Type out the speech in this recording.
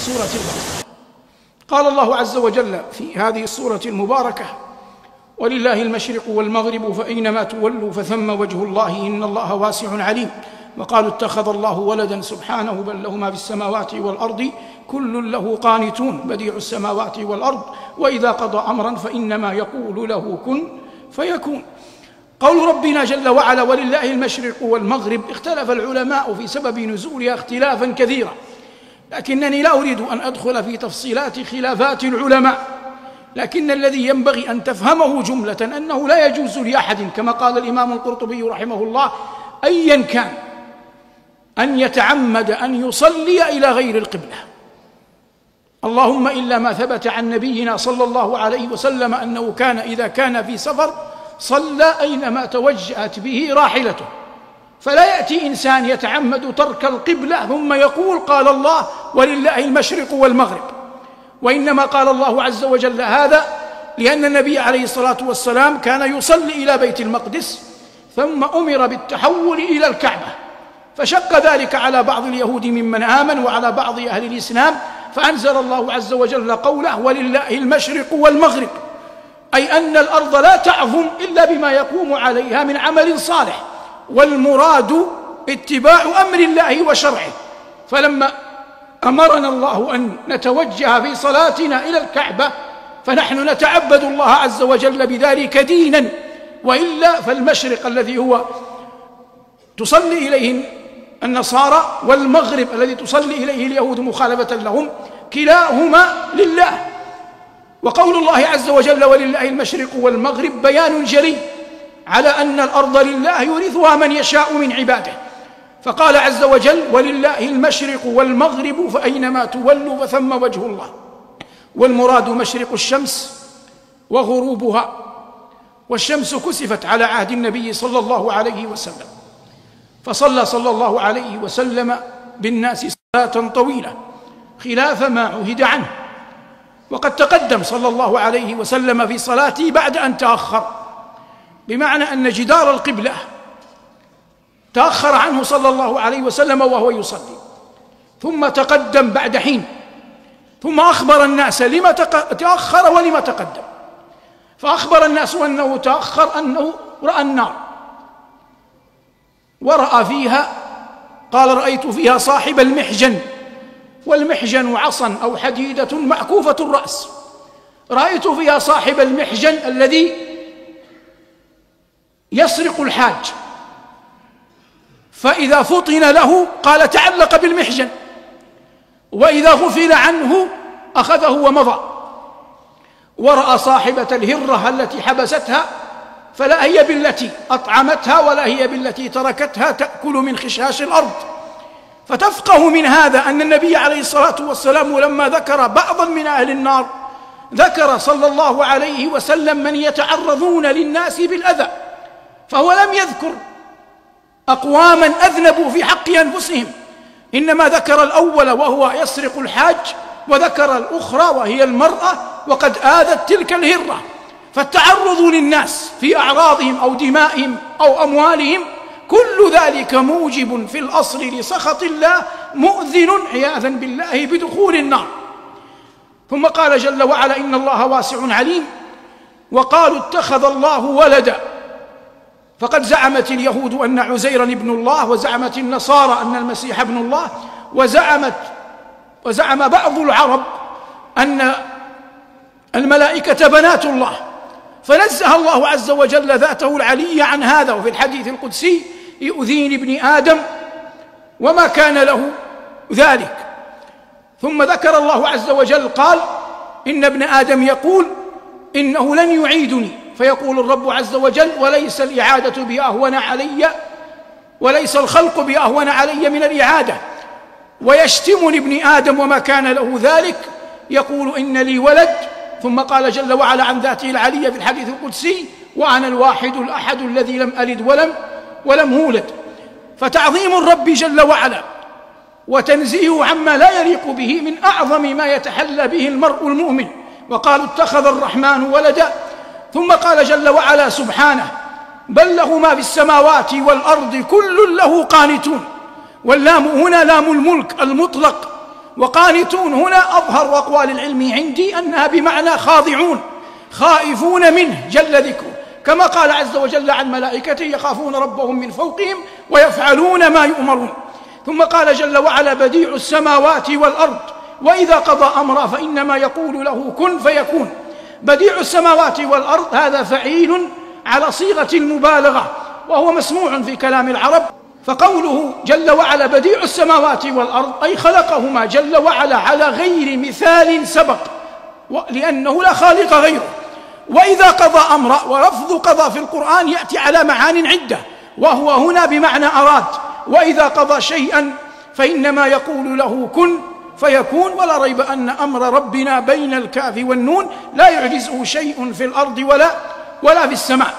سورة البقرة. قال الله عز وجل في هذه السورة المباركة: ولله المشرق والمغرب فأينما تولوا فثم وجه الله إن الله واسع عليم. وقالوا اتخذ الله ولدا سبحانه بل له ما في السماوات والأرض كل له قانتون بديع السماوات والأرض وإذا قضى أمرا فإنما يقول له كن فيكون. قول ربنا جل وعلا ولله المشرق والمغرب اختلف العلماء في سبب نزولها اختلافا كثيرا، لكنني لا أريد أن أدخل في تفصيلات خلافات العلماء، لكن الذي ينبغي أن تفهمه جملة أنه لا يجوز لأحد كما قال الإمام القرطبي رحمه الله أيا كان أن يتعمد أن يصلي إلى غير القبلة، اللهم إلا ما ثبت عن نبينا صلى الله عليه وسلم أنه كان إذا كان في سفر صلى أينما توجهت به راحلته. فلا يأتي إنسان يتعمد ترك القبلة ثم يقول قال الله ولله المشرق والمغرب، وإنما قال الله عز وجل هذا لأن النبي عليه الصلاة والسلام كان يصلي إلى بيت المقدس ثم أمر بالتحول إلى الكعبة، فشق ذلك على بعض اليهود ممن آمن وعلى بعض أهل الإسلام، فأنزل الله عز وجل قوله ولله المشرق والمغرب، أي أن الأرض لا تعظم إلا بما يقوم عليها من عمل صالح، والمراد اتباع أمر الله وشرعه. فلما أمرنا الله أن نتوجه في صلاتنا إلى الكعبة فنحن نتعبد الله عز وجل بذلك دينا، وإلا فالمشرق الذي هو تصلي إليه النصارى والمغرب الذي تصلي إليه اليهود مخالفة لهم كلاهما لله. وقول الله عز وجل ولله المشرق والمغرب بيان جلي على أن الأرض لله يورثها من يشاء من عباده، فقال عز وجل ولله المشرق والمغرب فأينما تولوا فثم وجه الله، والمراد مشرق الشمس وغروبها، والشمس كسفت على عهد النبي صلى الله عليه وسلم، فصلى صلى الله عليه وسلم بالناس صلاة طويلة خلاف ما عهد عنه، وقد تقدم صلى الله عليه وسلم في صلاته بعد أن تأخر، بمعنى أن جدار القبلة تأخر عنه صلى الله عليه وسلم وهو يصلي، ثم تقدم بعد حين، ثم أخبر الناس لما تأخر ولما تقدم، فأخبر الناس أنه تأخر أنه رأى النار ورأى فيها، قال رأيت فيها صاحب المحجن، والمحجن عصا أو حديدة معكوفة الرأس، رأيت فيها صاحب المحجن الذي يسرق الحاج، فإذا فطن له قال تعلق بالمحجن، وإذا غفل عنه أخذه ومضى. ورأى صاحبة الهرة التي حبستها، فلا هي بالتي أطعمتها ولا هي بالتي تركتها تأكل من خشاش الأرض. فتفقه من هذا أن النبي عليه الصلاة والسلام لما ذكر بعضا من أهل النار ذكر صلى الله عليه وسلم من يتعرضون للناس بالأذى، فهو لم يذكر أقواما أذنبوا في حق أنفسهم، إنما ذكر الأول وهو يسرق الحاج، وذكر الأخرى وهي المرأة وقد آذت تلك الهرة. فالتعرض للناس في أعراضهم أو دمائهم أو أموالهم كل ذلك موجب في الأصل لسخط الله مؤذن عياذا بالله بدخول النار. ثم قال جل وعلا إن الله واسع عليم. وقالوا اتخذ الله ولدا، فقد زعمت اليهود أن عزيرا ابن الله، وزعمت النصارى أن المسيح ابن الله، وزعم بعض العرب أن الملائكة بنات الله، فنزه الله عز وجل ذاته العلي عن هذا. وفي الحديث القدسي يؤذيني ابن آدم وما كان له ذلك. ثم ذكر الله عز وجل قال إن ابن آدم يقول إنه لن يعيدني، فيقول الرب عز وجل وليس الإعادة بأهون علي، وليس الخلق بأهون علي من الإعادة. ويشتمني ابن آدم وما كان له ذلك، يقول إن لي ولد. ثم قال جل وعلا عن ذاته العلية في الحديث القدسي وأنا الواحد الأحد الذي لم ألد ولم أولد. فتعظيم الرب جل وعلا وتنزيهه عما لا يليق به من أعظم ما يتحلى به المرء المؤمن. وقالوا اتخذ الرحمن ولدا. ثم قال جل وعلا سبحانه بل له ما في السماوات والأرض كل له قانتون. واللام هنا لام الملك المطلق، وقانتون هنا أظهر أقوال العلم عندي أنها بمعنى خاضعون خائفون منه جل ذكره، كما قال عز وجل عن ملائكته يخافون ربهم من فوقهم ويفعلون ما يؤمرون. ثم قال جل وعلا بديع السماوات والأرض وإذا قضى أمرا فإنما يقول له كن فيكون. بديع السماوات والأرض هذا فعيل على صيغة المبالغة، وهو مسموع في كلام العرب. فقوله جل وعلا بديع السماوات والأرض أي خلقهما جل وعلا على غير مثال سبق، لأنه لا خالق غيره. وإذا قضى أمرا، ولفظ قضى في القرآن يأتي على معان عدة، وهو هنا بمعنى أراد. وإذا قضى شيئا فإنما يقول له كن فيكون. ولا ريب أن أمر ربنا بين الكاف والنون لا يعجزه شيء في الأرض ولا في السماء.